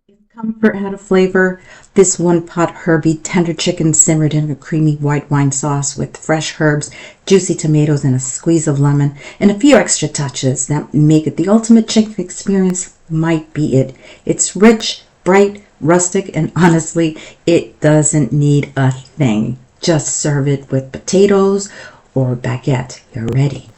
If comfort had a flavor, this one-pot Herby tender chicken simmered in a creamy white wine sauce with fresh herbs, juicy tomatoes, and a squeeze of lemon, and a few extra touches that make it the ultimate chicken experience might be it. It's rich, bright, rustic, and honestly, it doesn't need a thing. Just serve it with potatoes or baguette. You're ready.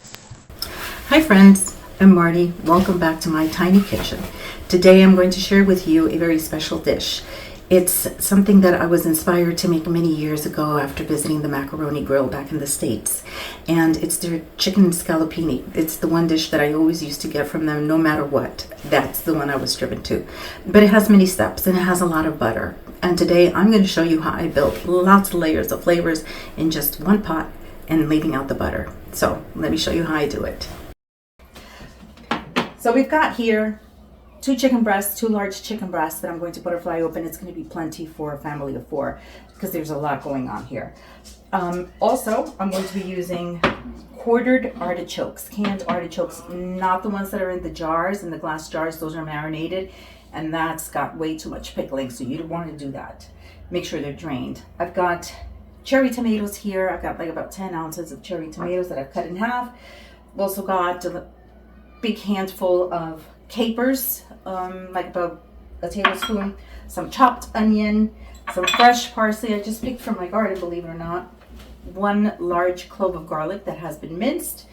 Hi friends, I'm Marty. Welcome back to my tiny kitchen. Today I'm going to share with you a very special dish. It's something that I was inspired to make many years ago after visiting the Macaroni Grill back in the States. And it's their Chicken Scallopini. It's the one dish that I always used to get from them no matter what. That's the one I was driven to. But it has many steps and it has a lot of butter. And today I'm going to show you how I built lots of layers of flavors in just one pot and leaving out the butter. So let me show you how I do it. So we've got here two large chicken breasts that I'm going to butterfly open. It's going to be plenty for a family of 4 because there's a lot going on here. Also, I'm going to be using quartered artichokes, canned artichokes, not the ones that are in the jars, in the glass jars. Those are marinated, and that's got way too much pickling, so you don't want to do that. Make sure they're drained. I've got cherry tomatoes here. I've got like about 10 ounces of cherry tomatoes that I've cut in half. I've also got a big handful of capers, like about a tablespoon, some chopped onion, some fresh parsley I just picked from my garden, believe it or not, 1 large clove of garlic that has been minced,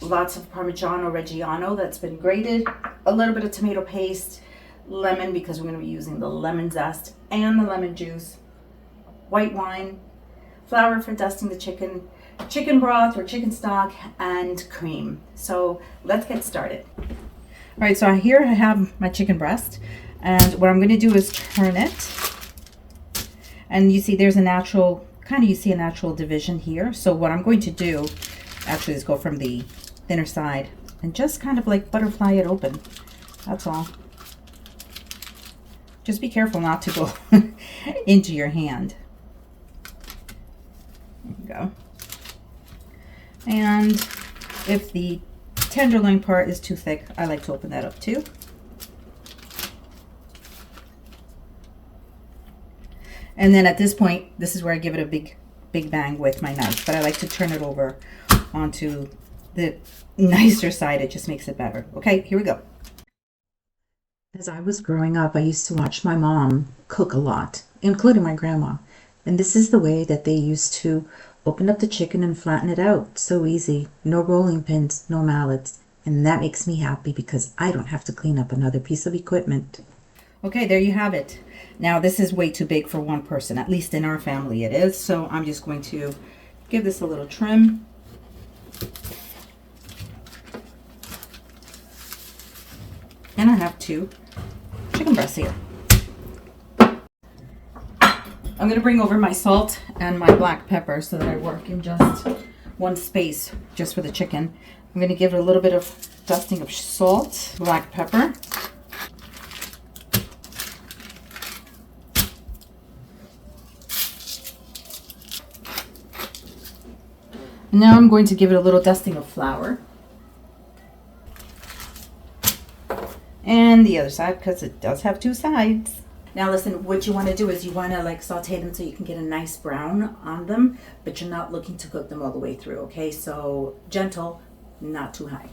lots of Parmesan or Reggiano that's been grated, a little bit of tomato paste, lemon because we're going to be using the lemon zest and the lemon juice, white wine, flour for dusting the chicken, chicken broth or chicken stock, and cream. So let's get started. All right, so here I have my chicken breast, and what I'm going to do is turn it, and you see there's a natural, you see a natural division here. So what I'm going to do actually is go from the thinner side and just kind of like butterfly it open. That's all. Just be careful not to go into your hand. There you go. And if the tenderloin part is too thick, I like to open that up too. And then at this point, this is where I give it a big bang with my knife, but I like to turn it over onto the nicer side. It just makes it better. Okay, here we go. As I was growing up, I used to watch my mom cook a lot, including my grandma. And this is the way that they used to open up the chicken and flatten it out. So easy. No rolling pins, no mallets. And that makes me happy because I don't have to clean up another piece of equipment. Okay, there you have it. Now this is way too big for one person, at least in our family it is. So I'm just going to give this a little trim. And I have 2 chicken breasts here. I'm going to bring over my salt and my black pepper so that I work in just one space just for the chicken. I'm going to give it a little bit of dusting of salt, black pepper. And now I'm going to give it a little dusting of flour. And the other side, because it does have 2 sides. Now listen, what you want to do is you want to like saute them so you can get a nice brown on them, but you're not looking to cook them all the way through, okay? So gentle, not too high.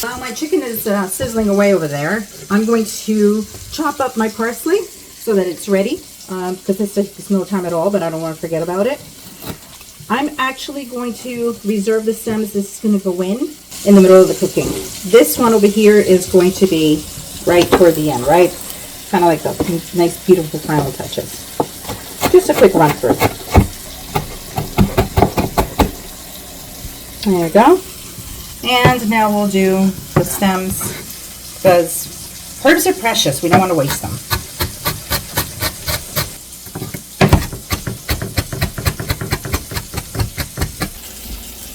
While my chicken is sizzling away over there, I'm going to chop up my parsley so that it's ready. Because this takes no time at all, but I don't want to forget about it. I'm actually going to reserve the stems. This is going to go in the middle of the cooking. This one over here is going to be right toward the end, right? Kind of like the nice, beautiful final touches. Just a quick run through. There we go. And now we'll do the stems because herbs are precious. We don't want to waste them.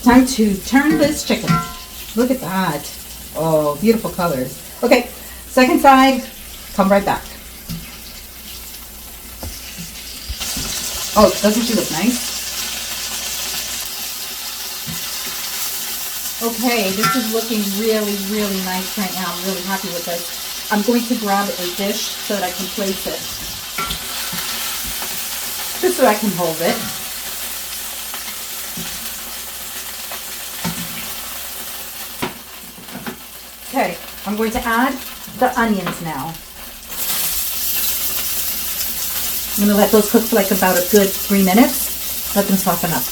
Time to turn this chicken. Look at that. Oh, beautiful colors. Okay, second side, come right back. Oh, doesn't she look nice? Okay, this is looking really, really nice right now. I'm really happy with this. I'm going to grab a dish so that I can place it. Just so I can hold it. Okay, I'm going to add the onions now. I'm going to let those cook for like about a good 3 minutes. Let them soften up.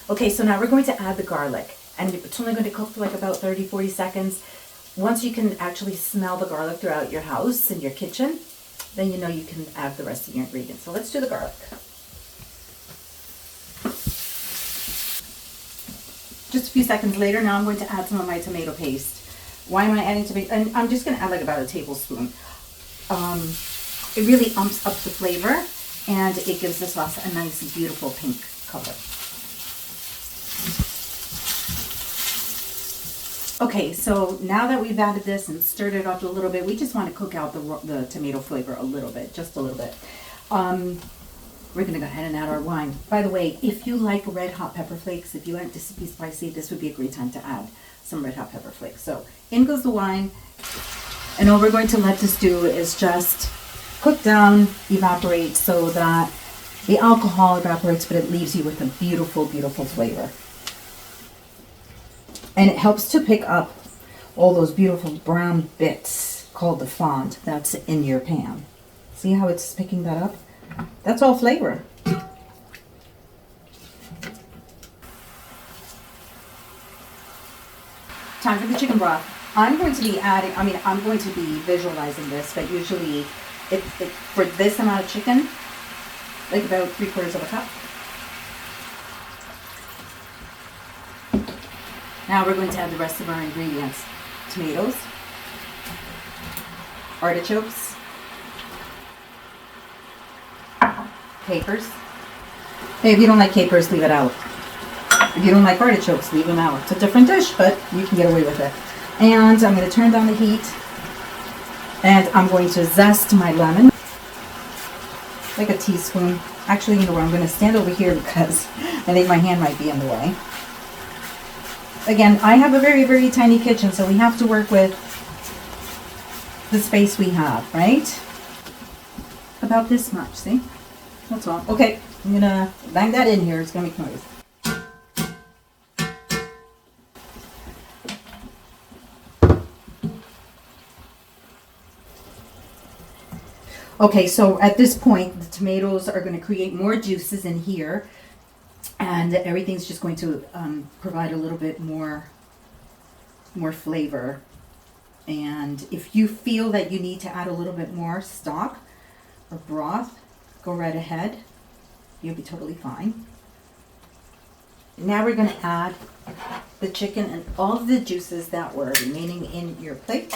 Okay, so now we're going to add the garlic. And it's only going to cook for like about 30-40 seconds. Once you can actually smell the garlic throughout your house and your kitchen, then you know you can add the rest of your ingredients. So let's do the garlic. Just a few seconds later, now I'm going to add some of my tomato paste. Why am I adding tomato? And I'm just going to add like about a tablespoon. It really umps up the flavor and it gives the sauce a nice, beautiful pink color. Okay, so now that we've added this and stirred it up a little bit, we just want to cook out the tomato flavor a little bit, just a little bit. We're going to go ahead and add our wine. By the way, if you like red hot pepper flakes, if you want this to be spicy, this would be a great time to add some red hot pepper flakes. So in goes the wine, and all we're going to let this do is just cook down, evaporate, so that the alcohol evaporates, but it leaves you with a beautiful, beautiful flavor. And it helps to pick up all those beautiful brown bits called the fond that's in your pan. See how it's picking that up? That's all flavor. Time for the chicken broth. I'm going to be adding, I'm going to be visualizing this, but usually for this amount of chicken, like about 3/4 of a cup. Now we're going to add the rest of our ingredients. Tomatoes, artichokes, capers. Hey, if you don't like capers, leave it out. If you don't like artichokes, leave them out. It's a different dish, but you can get away with it. And I'm going to turn down the heat. And I'm going to zest my lemon. Like a teaspoon. Actually, you know what? I'm going to stand over here because I think my hand might be in the way. Again, I have a very, very tiny kitchen, so we have to work with the space we have, right? About this much, see? That's all. Okay, I'm going to bang that in here. It's going to make noise. Okay, so at this point, the tomatoes are going to create more juices in here. And everything's just going to provide a little bit more flavor. And if you feel that you need to add a little bit more stock or broth, go right ahead. You'll be totally fine. Now we're going to add the chicken and all of the juices that were remaining in your plate.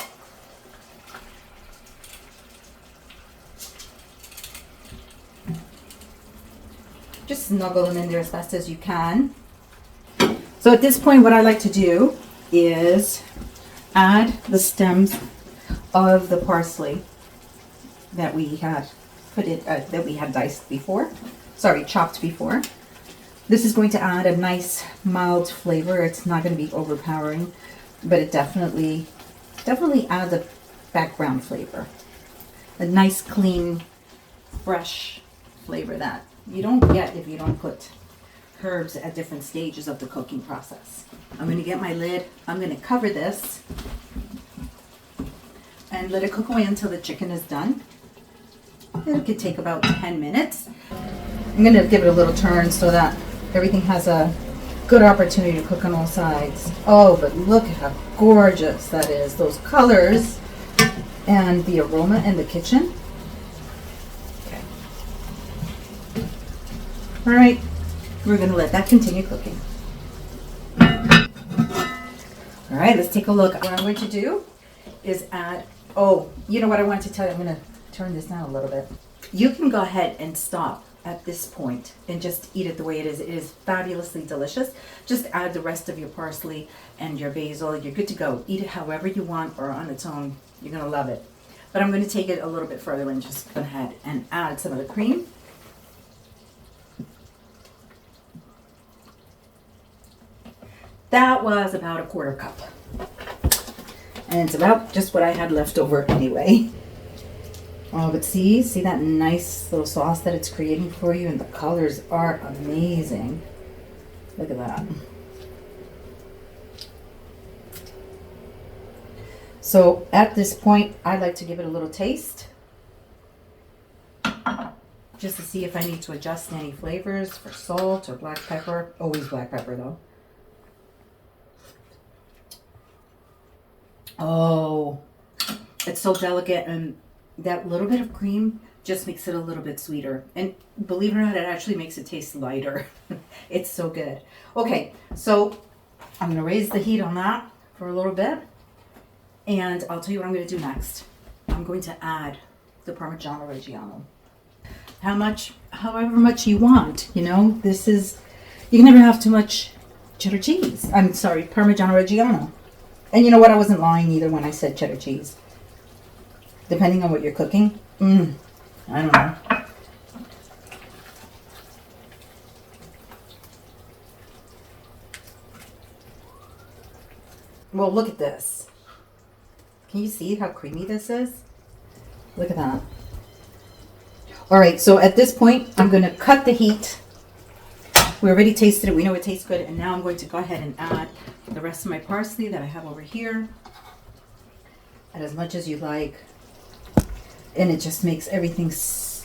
Just snuggle them in there as best as you can. So at this point, what I like to do is add the stems of the parsley that we had diced before. Sorry, chopped before. This is going to add a nice mild flavor. It's not going to be overpowering, but it definitely adds a background flavor. A nice, clean, fresh flavor that you don't get if you don't put herbs at different stages of the cooking process. I'm going to get my lid. I'm going to cover this and let it cook away until the chicken is done. It could take about 10 minutes. I'm going to give it a little turn so that everything has a good opportunity to cook on all sides. Oh, but look at how gorgeous that is. Those colors and the aroma in the kitchen. All right, we're going to let that continue cooking. All right, let's take a look. What I'm going to do is add, oh, you know what I wanted to tell you? I'm going to turn this down a little bit. You can go ahead and stop at this point and just eat it the way it is. It is fabulously delicious. Just add the rest of your parsley and your basil. You're good to go. Eat it however you want or on its own. You're going to love it. But I'm going to take it a little bit further and just go ahead and add some of the cream. that was about a quarter cup. And it's about just what I had left over anyway. Oh, but see that nice little sauce that it's creating for you, and the colors are amazing. Look at that. So at this point, I like to give it a little taste, just to see if I need to adjust any flavors for salt or black pepper. Always black pepper though. Oh, it's so delicate, and that little bit of cream just makes it a little bit sweeter. And believe it or not, it actually makes it taste lighter. It's so good. Okay, so I'm gonna raise the heat on that for a little bit, and I'll tell you what I'm gonna do next. I'm going to add the Parmesan Reggiano. However much you want, you know, you can never have too much cheddar cheese. I'm sorry, Parmesan Reggiano. And you know what? I wasn't lying either when I said cheddar cheese. Depending on what you're cooking. I don't know. Well, look at this. Can you see how creamy this is? Look at that. All right, so at this point, I'm going to cut the heat. We already tasted it. We know it tastes good. And now I'm going to go ahead and add the rest of my parsley that I have over here. Add as much as you like. And it just makes everything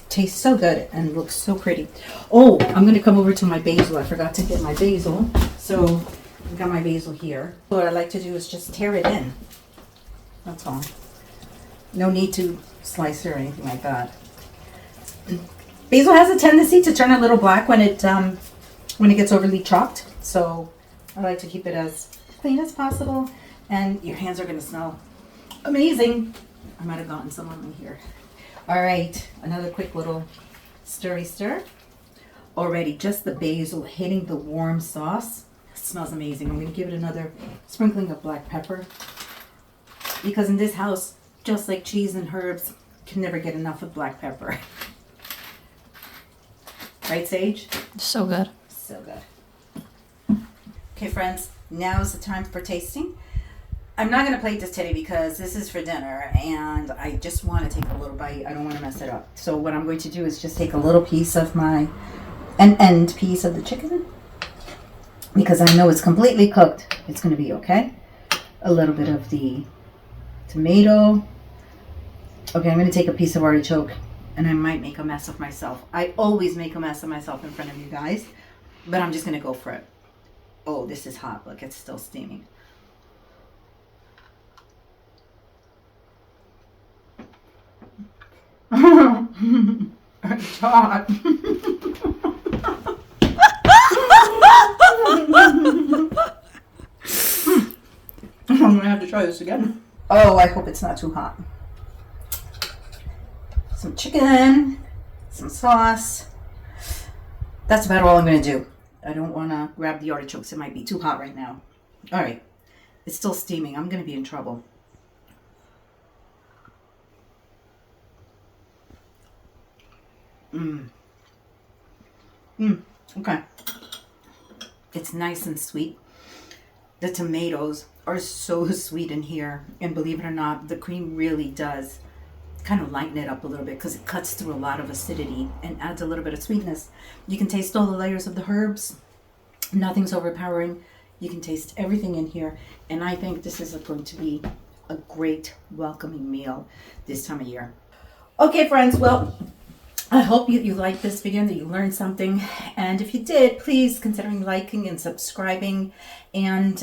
taste so good and look so pretty. Oh, I'm going to come over to my basil. I forgot to get my basil. So I've got my basil here. What I like to do is just tear it in. That's all. No need to slice it or anything like that. Basil has a tendency to turn a little black when it gets overly chopped. So I like to keep it as clean as possible. And your hands are going to smell amazing. I might have gotten some on me here. All right, another quick little stirry stir. Already just the basil hitting the warm sauce. It smells amazing. I'm going to give it another sprinkling of black pepper. Because in this house, just like cheese and herbs, can never get enough of black pepper. Right, Sage? So good. So good. Okay, friends, now's the time for tasting. I'm not going to plate this today because this is for dinner, and I just want to take a little bite. I don't want to mess it up. So what I'm going to do is just take a little piece of an end piece of the chicken, because I know it's completely cooked. It's going to be okay. A little bit of the tomato. Okay, I'm going to take a piece of artichoke, and I might make a mess of myself. I always make a mess of myself in front of you guys, but I'm just going to go for it. Oh, this is hot. Look, it's still steaming. It's hot. I'm going to have to try this again. Oh, I hope it's not too hot. Some chicken, some sauce. That's about all I'm going to do. I don't want to grab the artichokes. It might be too hot right now. All right. It's still steaming. I'm going to be in trouble. Okay. It's nice and sweet. The tomatoes are so sweet in here. And believe it or not, the cream really does kind of lighten it up a little bit because it cuts through a lot of acidity and adds a little bit of sweetness. You can taste all the layers of the herbs. Nothing's overpowering. You can taste everything in here. And I think this is going to be a great welcoming meal this time of year. Okay, friends. Well, I hope you liked this video and that you learned something. And if you did, please consider liking and subscribing. And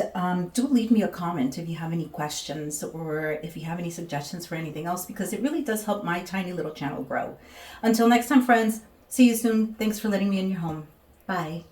do leave me a comment if you have any questions or if you have any suggestions for anything else, because it really does help my tiny little channel grow. Until next time, friends, see you soon. Thanks for letting me in your home. Bye.